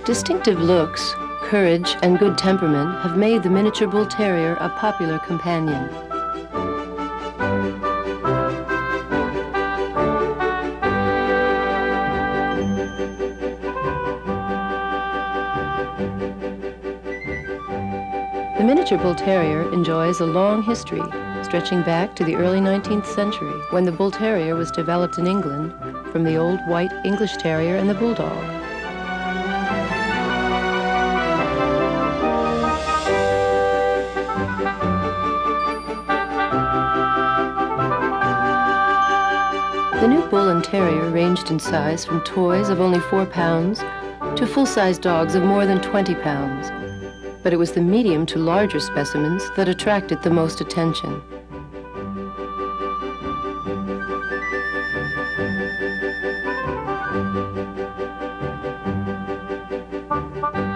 Distinctive looks, courage, and good temperament have made the miniature Bull Terrier a popular companion. The miniature Bull Terrier enjoys a long history, stretching back to the early 19th century, when the Bull Terrier was developed in England from the old white English Terrier and the Bulldog. The new Bull and Terrier ranged in size from toys of only 4 pounds to full-size dogs of more than 20 pounds. But it was the medium to larger specimens that attracted the most attention.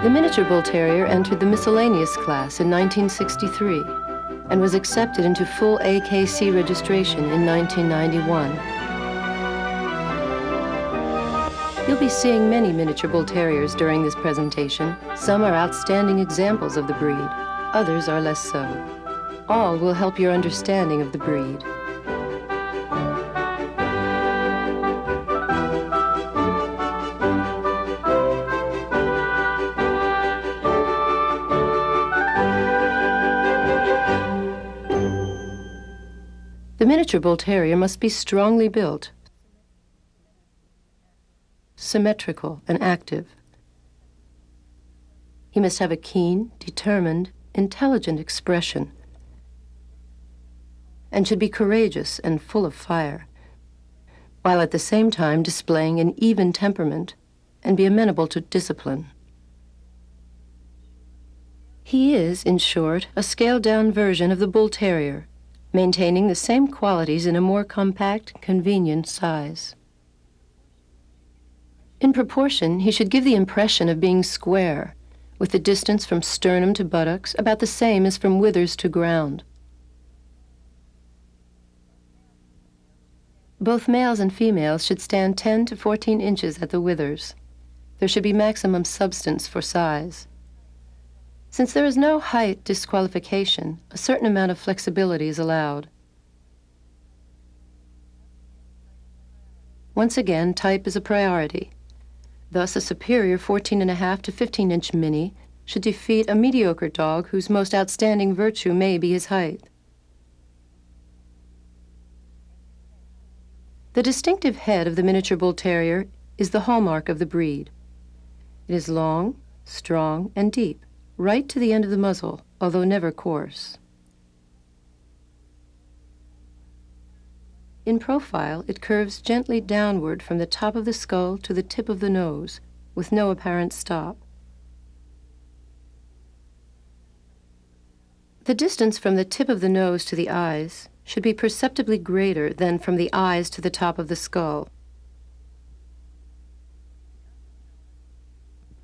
The miniature Bull Terrier entered the miscellaneous class in 1963 and was accepted into full AKC registration in 1991. You'll be seeing many miniature Bull Terriers during this presentation. Some are outstanding examples of the breed, others are less so. All will help your understanding of the breed. The miniature Bull Terrier must be strongly built, symmetrical, and active. He must have a keen, determined, intelligent expression and should be courageous and full of fire, while at the same time displaying an even temperament and be amenable to discipline. He is, in short, a scaled-down version of the Bull Terrier, maintaining the same qualities in a more compact, convenient size. In proportion, he should give the impression of being square, with the distance from sternum to buttocks about the same as from withers to ground. Both males and females should stand 10 to 14 inches at the withers. There should be maximum substance for size. Since there is no height disqualification, a certain amount of flexibility is allowed. Once again, type is a priority. Thus, a superior 14.5 to 15-inch mini should defeat a mediocre dog whose most outstanding virtue may be his height. The distinctive head of the miniature Bull Terrier is the hallmark of the breed. It is long, strong, and deep, right to the end of the muzzle, although never coarse. In profile, it curves gently downward from the top of the skull to the tip of the nose, with no apparent stop. The distance from the tip of the nose to the eyes should be perceptibly greater than from the eyes to the top of the skull.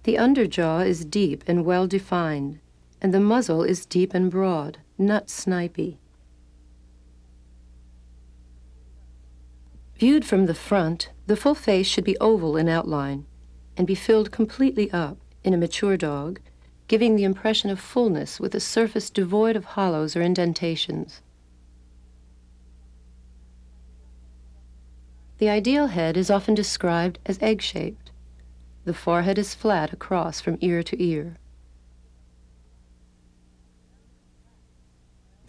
The underjaw is deep and well defined, and the muzzle is deep and broad, not snipey. Viewed from the front, the full face should be oval in outline and be filled completely up in a mature dog, giving the impression of fullness with a surface devoid of hollows or indentations. The ideal head is often described as egg-shaped. The forehead is flat across from ear to ear.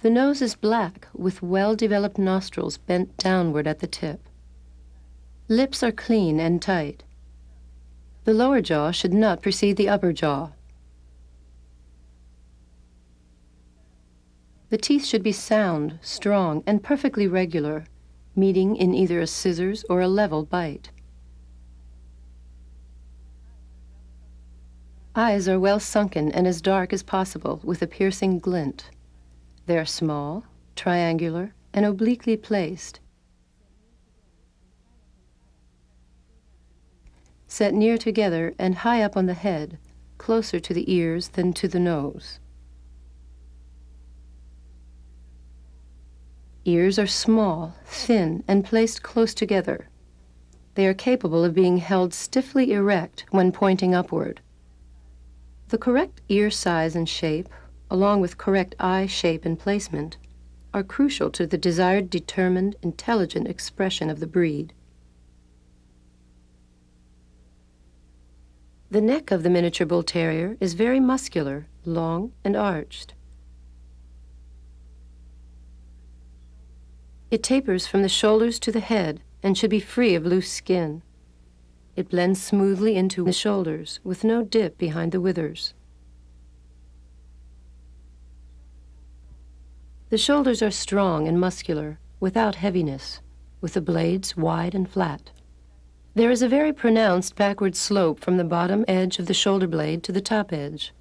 The nose is black with well-developed nostrils bent downward at the tip. Lips are clean and tight. The lower jaw should not precede the upper jaw. The teeth should be sound, strong, and perfectly regular, meeting in either a scissors or a level bite. Eyes are well sunken and as dark as possible, with a piercing glint. They are small, triangular, and obliquely placed. Set near together and high up on the head, closer to the ears than to the nose. Ears are small, thin, and placed close together. They are capable of being held stiffly erect when pointing upward. The correct ear size and shape, along with correct eye shape and placement, are crucial to the desired, determined, intelligent expression of the breed. The neck of the miniature Bull Terrier is very muscular, long, and arched. It tapers from the shoulders to the head and should be free of loose skin. It blends smoothly into the shoulders with no dip behind the withers. The shoulders are strong and muscular, without heaviness, with the blades wide and flat. There is a very pronounced backward slope from the bottom edge of the shoulder blade to the top edge.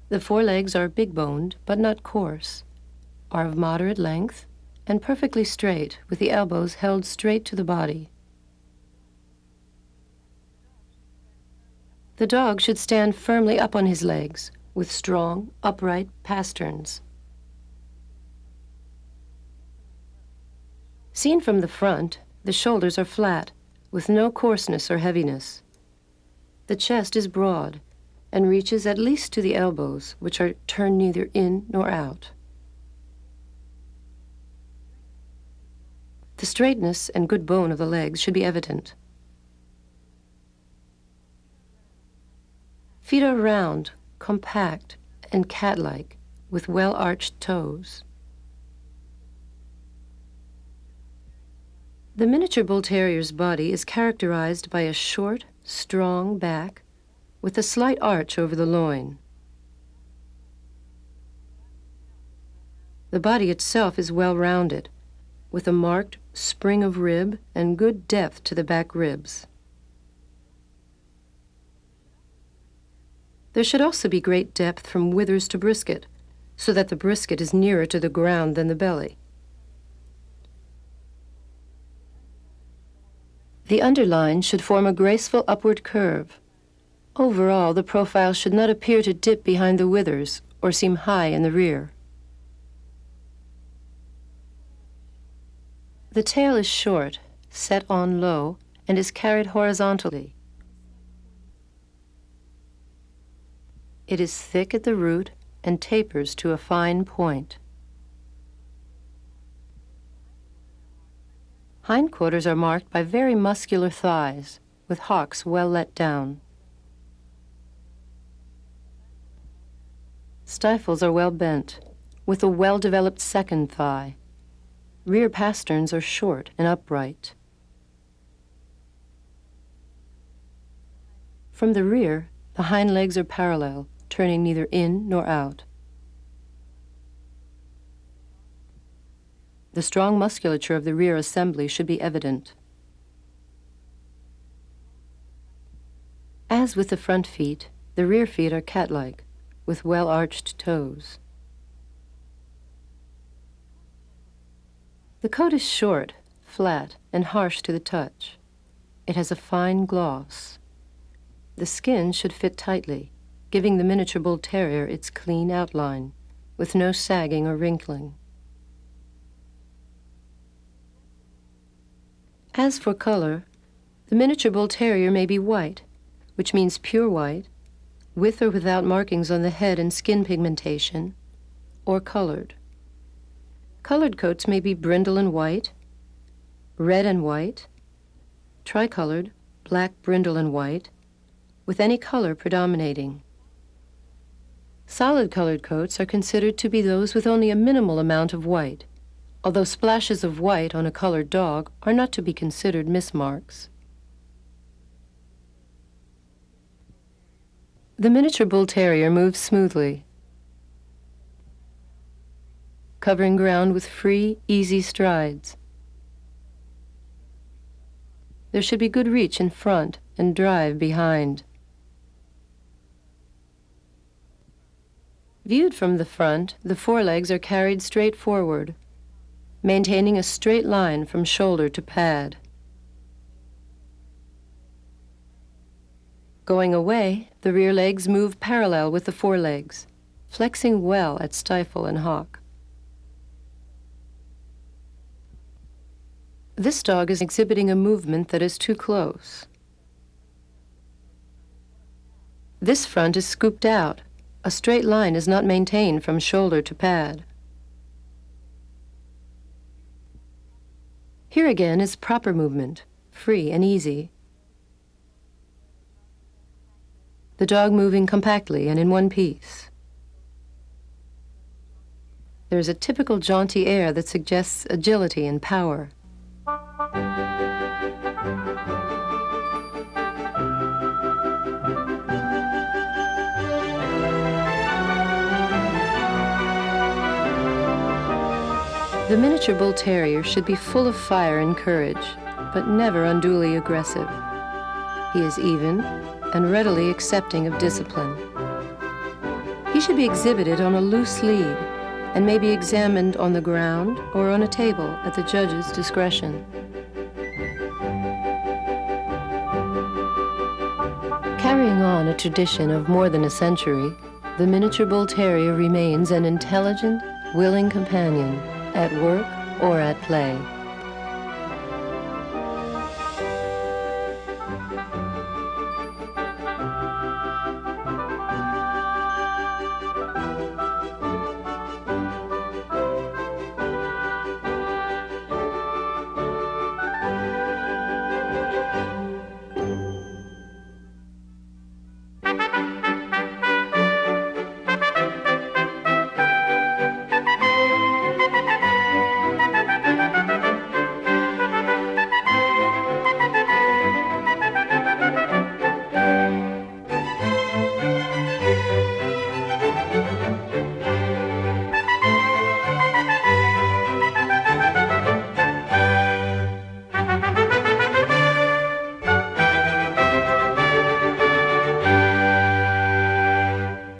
The forelegs are big-boned, but not coarse, are of moderate length, and perfectly straight, with the elbows held straight to the body. The dog should stand firmly up on his legs, with strong, upright pasterns. Seen from the front, the shoulders are flat, with no coarseness or heaviness. The chest is broad and reaches at least to the elbows, which are turned neither in nor out. The straightness and good bone of the legs should be evident. Feet are round, compact, and cat-like, with well-arched toes. The miniature Bull Terrier's body is characterized by a short, strong back with a slight arch over the loin. The body itself is well-rounded, with a marked spring of rib and good depth to the back ribs. There should also be great depth from withers to brisket, so that the brisket is nearer to the ground than the belly. The underline should form a graceful upward curve. Overall, the profile should not appear to dip behind the withers or seem high in the rear. The tail is short, set on low, and is carried horizontally. It is thick at the root and tapers to a fine point. Hindquarters are marked by very muscular thighs, with hocks well let down. Stifles are well bent, with a well-developed second thigh. Rear pasterns are short and upright. From the rear, the hind legs are parallel, turning neither in nor out. The strong musculature of the rear assembly should be evident. As with the front feet, the rear feet are cat-like, with well-arched toes. The coat is short, flat, and harsh to the touch. It has a fine gloss. The skin should fit tightly, giving the miniature Bull Terrier its clean outline, with no sagging or wrinkling. As for color, the miniature Bull Terrier may be white, which means pure white, with or without markings on the head and skin pigmentation, or colored. Colored coats may be brindle and white, red and white, tricolored, black brindle and white, with any color predominating. Solid colored coats are considered to be those with only a minimal amount of white, although splashes of white on a colored dog are not to be considered mismarks. The miniature Bull Terrier moves smoothly, covering ground with free, easy strides. There should be good reach in front and drive behind. Viewed from the front, the forelegs are carried straight forward, maintaining a straight line from shoulder to pad. Going away, the rear legs move parallel with the forelegs, flexing well at stifle and hock. This dog is exhibiting a movement that is too close. This front is scooped out. A straight line is not maintained from shoulder to pad. Here again is proper movement, free and easy. The dog moving compactly and in one piece. There is a typical jaunty air that suggests agility and power. The miniature Bull Terrier should be full of fire and courage, but never unduly aggressive. He is even and readily accepting of discipline. He should be exhibited on a loose lead and may be examined on the ground or on a table at the judge's discretion. Carrying on a tradition of more than a century, the miniature Bull Terrier remains an intelligent, willing companion at work or at play.